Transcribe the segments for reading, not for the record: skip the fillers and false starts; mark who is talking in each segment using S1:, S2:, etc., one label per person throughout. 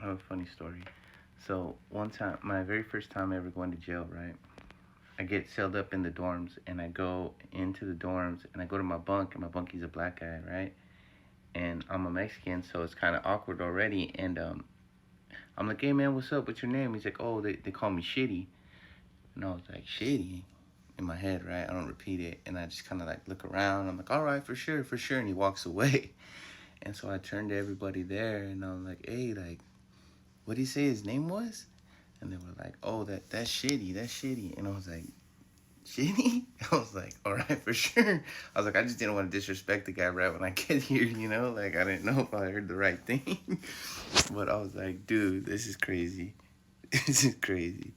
S1: have a funny story. So one time, my very first time ever going to jail, right? I get sealed up in the dorms, and I go into the dorms, and I go to my bunk, and my bunky's a black guy, right? And I'm a Mexican, so it's kind of awkward already. And I'm like, hey man, what's up? What's your name? He's like, oh, they call me Shitty. And I was like, Shitty? In my head, right? I don't repeat it. And I just kind of like look around. I'm like, all right, for sure, for sure. And he walks away. And so I turned to everybody there, and I'm like, hey, like, what did he say his name was? And they were like, oh, that's Shitty, that's Shitty. And I was like, Shitty? I was like, all right, for sure. I was like, I just didn't want to disrespect the guy right when I get here, you know? Like, I didn't know if I heard the right thing. But I was like, dude, this is crazy. This is crazy.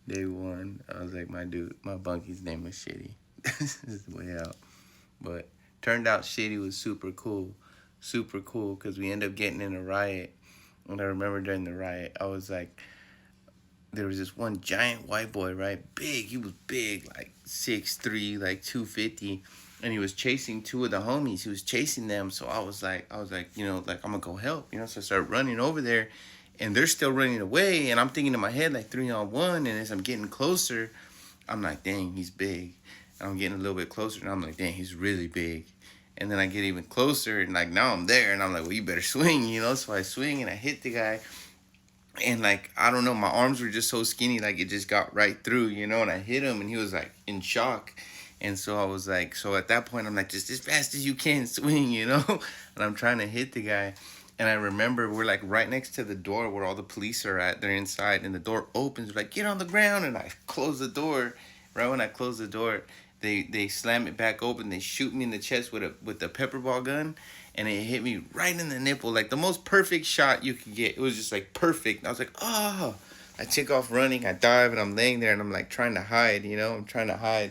S1: Day one, I was like, my dude, my bunky's name was Shitty. This is way out. But turned out Shitty was super cool, because we ended up getting in a riot. And I remember during the riot, I was like, there was this one giant white boy, right? Big, he was big, like 6'3", like 250. And he was chasing two of the homies. He was chasing them. So I was like, you know, like, I'm gonna go help, you know? So I started running over there, and they're still running away. And I'm thinking in my head, like, 3-on-1. And as I'm getting closer, I'm like, dang, he's big. And I'm getting a little bit closer, and I'm like, dang, he's really big. And then I get even closer, and like, now I'm there, and I'm like, well, you better swing, you know? So I swing, and I hit the guy. And like, I don't know, my arms were just so skinny, like, it just got right through, you know? And I hit him, and he was like in shock. And so I was like, so at that point, I'm like, just as fast as you can swing, you know? And I'm trying to hit the guy. And I remember we're like right next to the door where all the police are at. They're inside, and the door opens. We're like, get on the ground. And I close the door. Right when I close the door, they slam it back open. They shoot me in the chest with a pepper ball gun, and it hit me right in the nipple, like the most perfect shot you could get. It was just like perfect. I was like, oh. I take off running. I dive, and I'm laying there, and I'm like trying to hide. You know, I'm trying to hide.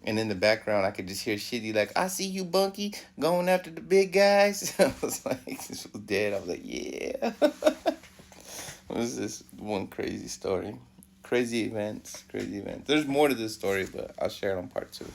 S1: And in the background, I could just hear Shitty like, I see you, Bunky, going after the big guys. I was like, this was dead. I was like, yeah. It was this one crazy story. Crazy events, crazy events. There's more to this story, but I'll share it on part 2.